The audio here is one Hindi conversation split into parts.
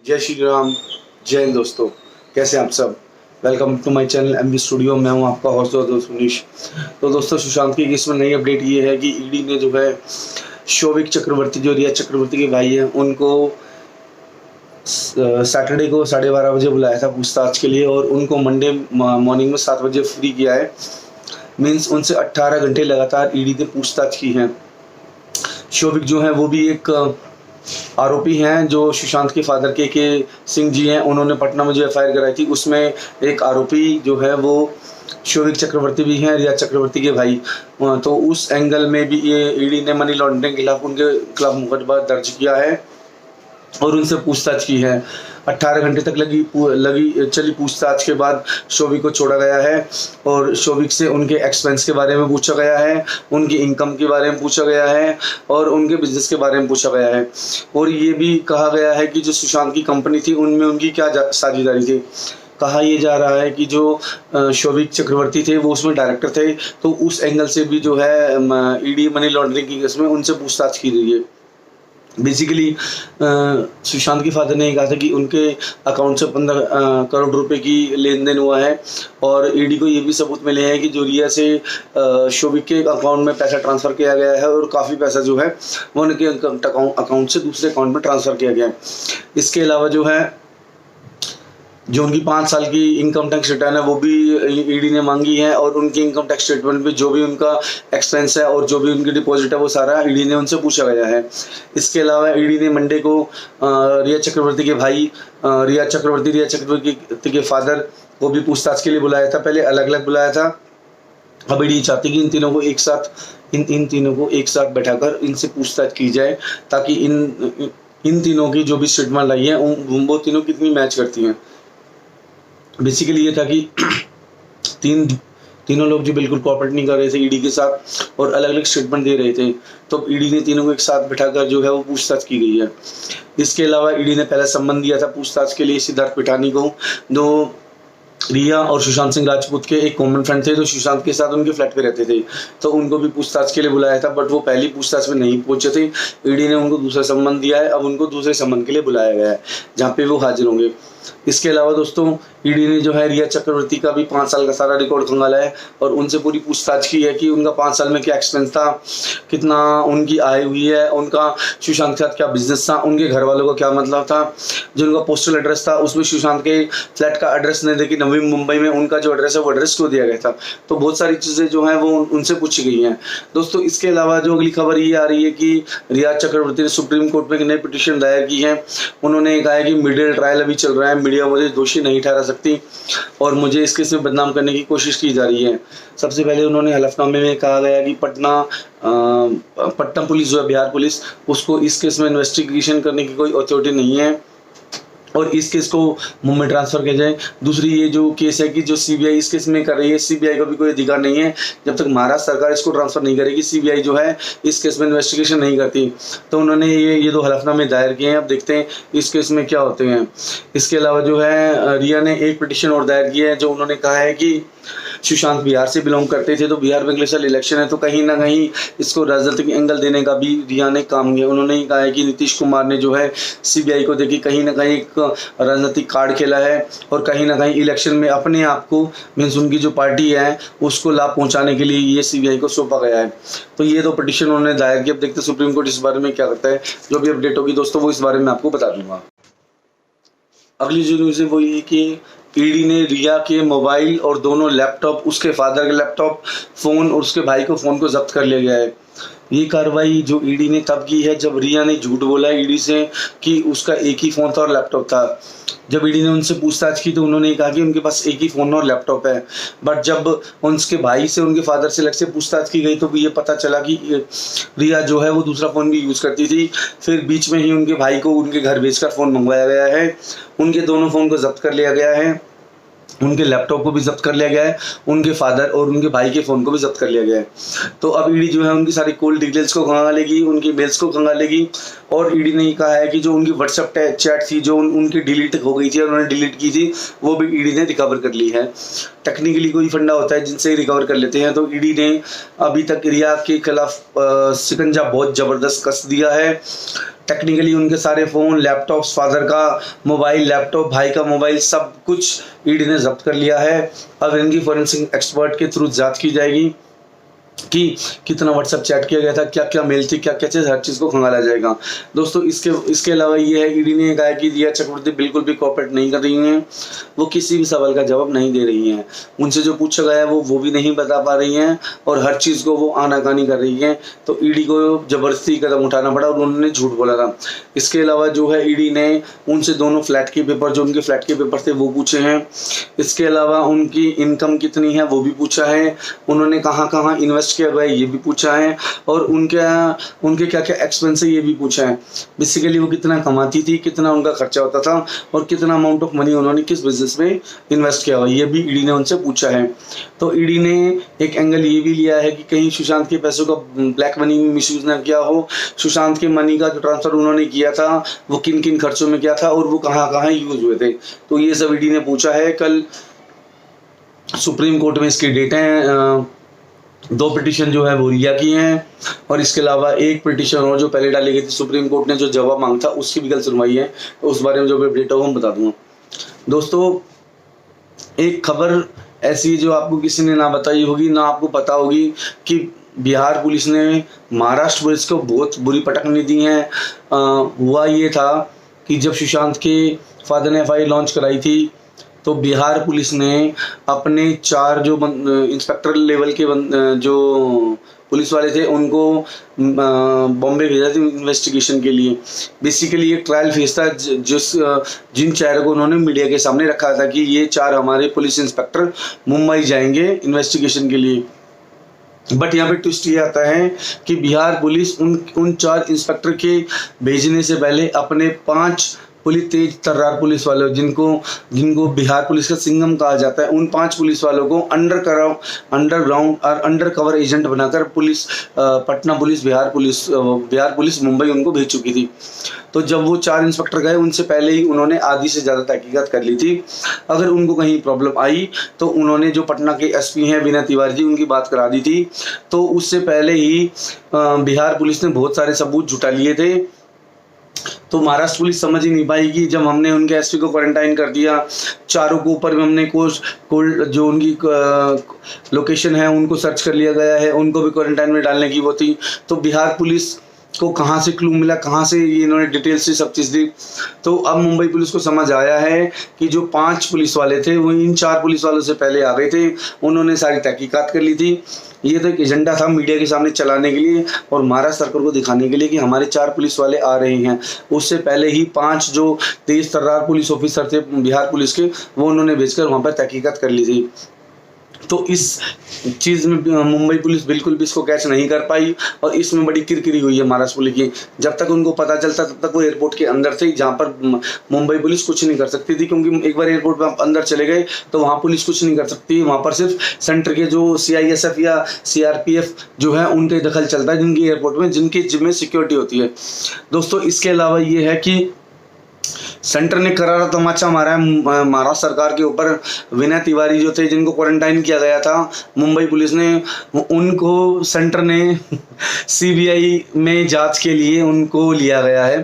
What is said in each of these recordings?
जय श्री राम। जय हिंद दोस्तों, कैसे हैं आप सब। Welcome to my channel MV studio. मैं हूं आपका होस्ट दोस्त मनीष। तो दोस्तों, सुशांत की केस में नई अपडेट ये है कि ईडी ने जो है शोविक चक्रवर्ती, जो रिया चक्रवर्ती के भाई हैं, उनको सैटरडे को 12:30 बजे बुलाया था पूछताछ के लिए और उनको मंडे मॉर्निंग में 7 बजे फ्री किया है। मीन्स उनसे 18 घंटे लगातार ईडी ने पूछताछ की है। शोविक जो है वो भी एक आरोपी हैं जो सुशांत के फादर के सिंह जी हैं। उन्होंने पटना में जो एफआईआर कराई थी उसमें एक आरोपी जो है वो शोविक चक्रवर्ती भी हैं, रिया चक्रवर्ती के भाई। तो उस एंगल में भी ये ईडी ने मनी लॉन्ड्रिंग के खिलाफ उनके खिलाफ मुकदमा दर्ज किया है और उनसे पूछताछ की है। 18 घंटे तक चली पूछताछ के बाद शोविक को छोड़ा गया है और शोविक से उनके एक्सपेंस के बारे में पूछा गया है, उनकी इनकम के बारे में पूछा गया है और उनके बिजनेस के बारे में पूछा गया है। और ये भी कहा गया है कि जो सुशांत की कंपनी थी उनमें उनकी क्या साझेदारी थी। कहा यह जा रहा है कि जो शोविक चक्रवर्ती थे वो उसमें डायरेक्टर थे, तो उस एंगल से भी जो है ईडी मनी लॉन्ड्रिंग की केस में उनसे पूछताछ की रही है। बेसिकली सुशांत के फादर ने कहा था कि उनके अकाउंट से 15 करोड़ रुपए की लेन देन हुआ है और ईडी को ये भी सबूत मिले हैं कि जो रिया से शोविक के अकाउंट में पैसा ट्रांसफ़र किया गया है और काफ़ी पैसा जो है वो उनके अकाउंट से दूसरे अकाउंट में ट्रांसफ़र किया गया है। इसके अलावा जो है जो उनकी 5 साल की इनकम टैक्स रिटर्न है वो भी ईडी ने मांगी है और उनकी इनकम टैक्स स्टेटमेंट पे जो भी उनका एक्सपेंस है और जो भी उनकी डिपॉजिट है वो सारा ईडी ने उनसे पूछा गया है। इसके अलावा ईडी ने मंडे को रिया चक्रवर्ती के भाई रिया चक्रवर्ती के फादर को भी पूछताछ के लिए बुलाया था। पहले अलग अलग बुलाया था, अब ईडी चाहती कि इन तीनों को एक साथ बैठाकर इनसे पूछताछ की जाए ताकि इन तीनों की जो भी स्टेटमेंट लाई है वो तीनों कितनी मैच करती हैं। बेसिकली ये था कि तीनों लोग जो बिल्कुल कोऑपरेट नहीं कर रहे थे ईडी के साथ और अलग अलग स्टेटमेंट दे रहे थे, तो ईडी ने तीनों को एक साथ बिठाकर जो है वो पूछताछ की गई है। इसके अलावा ईडी ने पहला सम्मन दिया था पूछताछ के लिए सिद्धार्थ पिठानी को, जो रिया और सुशांत सिंह राजपूत के एक कॉमन फ्रेंड थे जो सुशांत के साथ उनके फ्लैट पे रहते थे, तो उनको भी पूछताछ के लिए बुलाया था, बट वो पहली पूछताछ में नहीं पहुंचे थे। ईडी ने उनको दूसरा सम्मन दिया है, अब उनको दूसरे सम्मन के लिए बुलाया गया है जहाँ पे वो हाजिर होंगे। इसके अलावा दोस्तों, ईडी ने जो है रिया चक्रवर्ती का भी 5 साल का सारा रिकॉर्ड खंगाला है और उनसे पूरी पूछताछ की है कि उनका 5 साल में क्या एक्सपेंस था, कितना उनकी आय हुई है, उनका सुशांत के साथ क्या बिजनेस था, उनके घर वालों का क्या मतलब था, जो उनका पोस्टल एड्रेस था उसमें सुशांत के फ्लैट का एड्रेस नहीं देखी, नवी मुंबई में उनका जो एड्रेस है वो एड्रेस क्यों दिया गया था। तो बहुत सारी चीज़ें जो हैं वो उनसे पूछी गई हैं दोस्तों। इसके अलावा जो अगली खबर ये आ रही है कि रिया चक्रवर्ती ने सुप्रीम कोर्ट में एक नई पिटीशन दायर की है। उन्होंने कहा है कि मीडिया ट्रायल अभी चल रहा है, मीडिया मुझे दोषी नहीं ठहरा सकती और मुझे इस केस में बदनाम करने की कोशिश की जा रही है। सबसे पहले उन्होंने हलफनामे में कहा गया कि पटना पुलिस जो है, बिहार पुलिस, उसको इस केस में इन्वेस्टिगेशन करने की कोई अथॉरिटी नहीं है और इस केस को मुंबई ट्रांसफ़र किया जाए। दूसरी ये जो केस है कि जो सीबीआई इस केस में कर रही है, सीबीआई का भी कोई अधिकार नहीं है जब तक महाराष्ट्र सरकार इसको ट्रांसफ़र नहीं करेगी, सीबीआई जो है इस केस में इन्वेस्टिगेशन नहीं करती। तो उन्होंने ये 2 हलफनामे दायर किए हैं, अब देखते हैं इस केस में क्या होते हैं। इसके अलावा जो है रिया ने एक पिटीशन और दायर की है, जो उन्होंने कहा है कि सुशांत बिहार से बिलोंग करते थे, तो बिहार में अगले साल इलेक्शन है, तो कहीं ना कहीं इसको राजनीतिक एंगल देने का भी रिया ने काम किया। उन्होंने कहा है कि नीतीश कुमार ने जो है सीबीआई को देखी कहीं ना कहीं एक राजनीतिक कार्ड खेला है और कहीं ना कहीं इलेक्शन में अपने आप को, मीन्स उनकी जो पार्टी है उसको लाभ पहुंचाने के लिए ये सीबीआई को सौंपा गया है। तो ये 2 पिटीशन उन्होंने दायर की। अब देखते हैं सुप्रीम कोर्ट इस बारे में क्या करता है। जो भी अपडेट होगी दोस्तों वो इस बारे में आपको बता दूंगा। अगली जो न्यूज़ है वो ये कि ईडी ने रिया के मोबाइल और दोनों लैपटॉप, उसके फादर के लैपटॉप, फ़ोन और उसके भाई को फ़ोन को जब्त कर लिया गया है। ये कार्रवाई जो ईडी ने तब की है जब रिया ने झूठ बोला ईडी से कि उसका एक ही फ़ोन था और लैपटॉप था। जब ईडी ने उनसे पूछताछ की तो उन्होंने कहा कि उनके पास एक ही फ़ोन और लैपटॉप है, बट जब उनके भाई से, उनके फादर से अलग से पूछताछ की गई तो भी ये पता चला कि रिया जो है वो दूसरा फ़ोन भी यूज़ करती थी। फिर बीच में ही उनके भाई को उनके घर भेजकर फ़ोन मंगवाया गया है, उनके दोनों फ़ोन को जब्त कर लिया गया है, उनके लैपटॉप को भी जब्त कर लिया गया है, उनके फादर और उनके भाई के फ़ोन को भी जब्त कर लिया गया है। तो अब ईडी जो है उनकी सारी कॉल डिटेल्स को खंगालेगी, उनकी मेल्स को खंगालेगी और ईडी ने कहा है कि जो उनकी व्हाट्सएप चैट थी जो उनकी डिलीट हो गई थी और उन्होंने डिलीट की थी वो भी ईडी ने रिकवर कर ली है। टेक्निकली कोई फंडा होता है जिनसे रिकवर कर लेते हैं। तो ईडी ने अभी तक रिया के खिलाफ शिकंजा बहुत ज़बरदस्त कस दिया है। टेक्निकली उनके सारे फ़ोन, लैपटॉप्स, फादर का मोबाइल, लैपटॉप, भाई का मोबाइल, सब कुछ ईडी ने जब्त कर लिया है। अब इनकी फॉरेंसिक एक्सपर्ट के थ्रू जांच की जाएगी कि कितना व्हाट्सएप चैट किया गया था, क्या क्या मेल थी, क्या क्या चीज़, हर चीज़ को खंगाला जाएगा। दोस्तों इसके अलावा ये है, ईडी ने कहा कि रिया चक्रवर्ती बिल्कुल भी कोऑपरेट नहीं कर रही हैं, वो किसी भी सवाल का जवाब नहीं दे रही हैं, उनसे जो पूछा गया है वो भी नहीं बता पा रही हैं और हर चीज़ को वो आनाकानी कर रही हैं। तो ईडी को ज़बरदस्ती कदम उठाना पड़ा और उन्होंने झूठ बोला था। इसके अलावा जो है ईडी ने उनसे दोनों फ्लैट के पेपर, जो उनके फ्लैट के पेपर थे वो पूछे हैं। इसके अलावा उनकी इनकम कितनी है वो भी पूछा है, उन्होंने कहाँ कहाँ इन्वेस्ट किया गया ये भी पूछा है और उनके क्या क्या एक्सपेंस है ये भी पूछा है। बेसिकली वो कितना कमाती थी, कितना उनका खर्चा होता था और कितना अमाउंट ऑफ मनी उन्होंने किस बिजनेस में इन्वेस्ट किया हुआ ये भी ईडी ने उनसे पूछा है। तो ईडी ने एक एंगल ये भी लिया है कि कहीं सुशांत के पैसों का ब्लैक मनी में मिसयूज ना किया हो, सुशांत के मनी का जो ट्रांसफर उन्होंने किया था वो किन किन खर्चों में किया था और वो कहाँ कहाँ यूज हुए थे। तो ये सब ईडी ने पूछा है। कल सुप्रीम कोर्ट में इसकी डेट है, 2 पिटीशन जो है वो रिया की हैं और इसके अलावा एक पिटीशन और जो पहले डाली गई थी, सुप्रीम कोर्ट ने जो जवाब मांगा था उसकी भी कल सुनवाई है। तो उस बारे में जो भी अपडेट होगा हम बता दूंगा। दोस्तों एक खबर ऐसी जो आपको किसी ने ना बताई होगी, ना आपको पता होगी कि बिहार पुलिस ने महाराष्ट्र पुलिस को बहुत बुरी पटकनी दी है। हुआ ये था कि जब सुशांत के फादर ने FIR लॉन्च कराई थी तो बिहार पुलिस ने अपने 4 जो इंस्पेक्टर लेवल के जो पुलिस वाले थे उनको बॉम्बे भेजा था इन्वेस्टिगेशन के लिए। बेसिकली एक ट्रायल फेज था जिन 4 को उन्होंने मीडिया के सामने रखा था कि ये 4 हमारे पुलिस इंस्पेक्टर मुंबई जाएंगे इन्वेस्टिगेशन के लिए। बट यहाँ पे ट्विस्ट ये आता है कि बिहार पुलिस उन 4 इंस्पेक्टर के भेजने से पहले अपने 5 पुलिस तेज तर्रार पुलिस वालों जिनको बिहार पुलिस का सिंघम कहा जाता है, उन 5 पुलिस वालों को अंडरग्राउंड और अंडर कवर एजेंट बनाकर पटना पुलिस बिहार पुलिस मुंबई उनको भेज चुकी थी। तो जब वो 4 इंस्पेक्टर गए उनसे पहले ही उन्होंने आधी से ज़्यादा तहकीकात कर ली थी। अगर उनको कहीं प्रॉब्लम आई तो उन्होंने जो पटना के SP हैं विनय तिवारी जी उनकी बात करा दी थी। तो उससे पहले ही बिहार पुलिस ने बहुत सारे सबूत जुटा लिए थे। तो महाराष्ट्र पुलिस समझ ही नहीं पाई कि जब हमने उनके SP को क्वारंटाइन कर दिया, 4 को ऊपर में हमने जो उनकी लोकेशन है उनको सर्च कर लिया गया है, उनको भी क्वारंटाइन में डालने की वो थी। तो बिहार पुलिस को कहाँ से क्लू मिला, कहाँ से ये इन्होंने डिटेल से सब चीज़ दी। तो अब मुंबई पुलिस को समझ आया है कि जो 5 पुलिस वाले थे वो इन 4 पुलिस वालों से पहले आ गए थे, उन्होंने सारी तहकीकात कर ली थी। ये तो एक एजेंडा था मीडिया के सामने चलाने के लिए और महाराष्ट्र सरकार को दिखाने के लिए कि हमारे 4 पुलिस वाले आ रहे हैं। उससे पहले ही 5 जो तेज तर्रार पुलिस ऑफिसर थे बिहार पुलिस के वो उन्होंने भेजकर वहाँ पर तहकीकात कर ली थी। तो इस चीज़ में मुंबई पुलिस बिल्कुल भी इसको कैच नहीं कर पाई और इसमें बड़ी किरकिरी हुई है महाराष्ट्र पुलिस की। जब तक उनको पता चलता तब तक वो एयरपोर्ट के अंदर थे, जहाँ पर मुंबई पुलिस कुछ नहीं कर सकती थी, क्योंकि एक बार एयरपोर्ट में अंदर चले गए तो वहाँ पुलिस कुछ नहीं कर सकती। वहाँ पर सिर्फ सेंटर के जो CISF या CRPF जो है उनके दखल चलता है, जिनकी एयरपोर्ट में जिनकी जिम्मे सिक्योरिटी होती है। दोस्तों इसके अलावा ये है कि सेंटर ने करारा तमाचा मारा है महाराष्ट्र सरकार के ऊपर। विनय तिवारी जो थे जिनको क्वारंटाइन किया गया था मुंबई पुलिस ने, उनको सेंटर ने CBI में जांच के लिए उनको लिया गया है।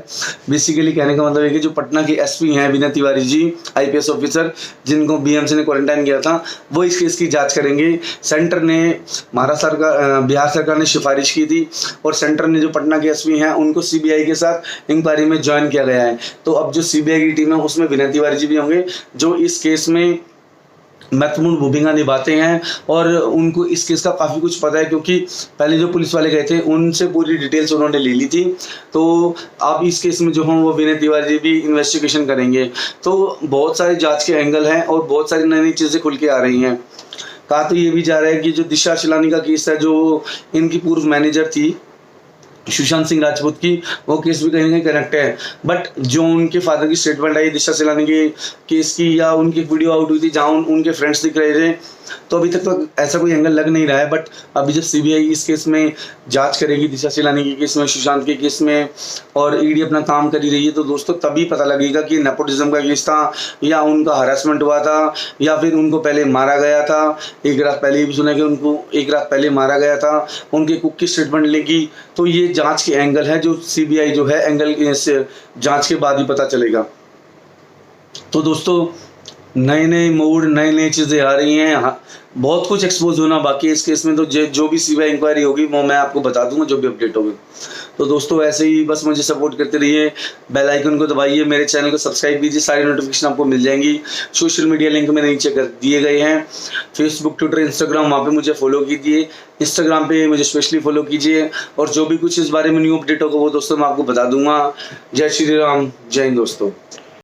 बेसिकली कहने का मतलब है कि जो पटना के SP हैं विनय तिवारी जी IPS ऑफिसर जिनको BMC ने क्वारंटाइन किया था, वो इस केस की जाँच करेंगे। सेंटर ने बिहार सरकार ने सिफारिश की थी और सेंटर ने जो पटना के SP हैं उनको CBI के साथ इंक्वायरी में ज्वाइन किया गया है। तो अब जो CBI की टीम है उसमें विनय तिवारी जी भी होंगे जो इस केस में महत्वपूर्ण भूमिका निभाते हैं और उनको इस केस का काफ़ी कुछ पता है, क्योंकि पहले जो पुलिस वाले गए थे उनसे पूरी डिटेल्स उन्होंने ले ली थी। तो अब इस केस में जो हों वो विनय तिवारी जी भी इन्वेस्टिगेशन करेंगे। तो बहुत सारे जांच के एंगल हैं और बहुत सारी नई नई चीज़ें खुल के आ रही हैं। कहा तो ये भी जा रहा है कि जो दिशा शिलानी का केस है, जो इनकी पूर्व मैनेजर थी सुशांत सिंह राजपूत की, वो केस भी कहीं ना कहीं कनेक्ट है। बट जो उनके फादर की स्टेटमेंट आई दिशा शिलानी के केस की, या उनकी वीडियो आउट हुई थी जहाँ उनके फ्रेंड्स दिख रहे थे, तो अभी तक तो ऐसा कोई एंगल लग नहीं रहा है। बट अभी जब CBI इस केस में जांच करेगी, दिशा शिलानी के केस में, सुशांत के केस में, और ED अपना काम कर ही रही है, तो दोस्तों तभी पता लगेगा कि नेपोटिज्म का केस था या उनका हरासमेंट हुआ था या फिर उनको पहले मारा गया था। एक रात पहले भी सुना कि उनको एक रात पहले मारा गया था। उनके कुक की स्टेटमेंट लेगी तो ये जांच के एंगल है जो सीबीआई जो है एंगल से जांच के बाद ही पता चलेगा। तो दोस्तों नए नए मोड, नए नई चीज़ें आ रही हैं। हाँ, बहुत कुछ एक्सपोज होना बाकी है इस केस में। तो जो भी सीबीआई इंक्वायरी होगी वो मैं आपको बता दूंगा, जो भी अपडेट होगी। तो दोस्तों ऐसे ही बस मुझे सपोर्ट करते रहिए, बेल आइकन को दबाइए, मेरे चैनल को सब्सक्राइब कीजिए, सारी नोटिफिकेशन आपको मिल जाएंगी। सोशल मीडिया लिंक मैंने नीचे कर दिए गए हैं, फेसबुक, ट्विटर, इंस्टाग्राम, वहाँ पे मुझे फॉलो कीजिए। इंस्टाग्राम पे मुझे स्पेशली फॉलो कीजिए, और जो भी कुछ इस बारे में न्यू अपडेट होगा वो दोस्तों मैं आपको बता दूंगा। जय श्री राम, जय हिंद दोस्तों।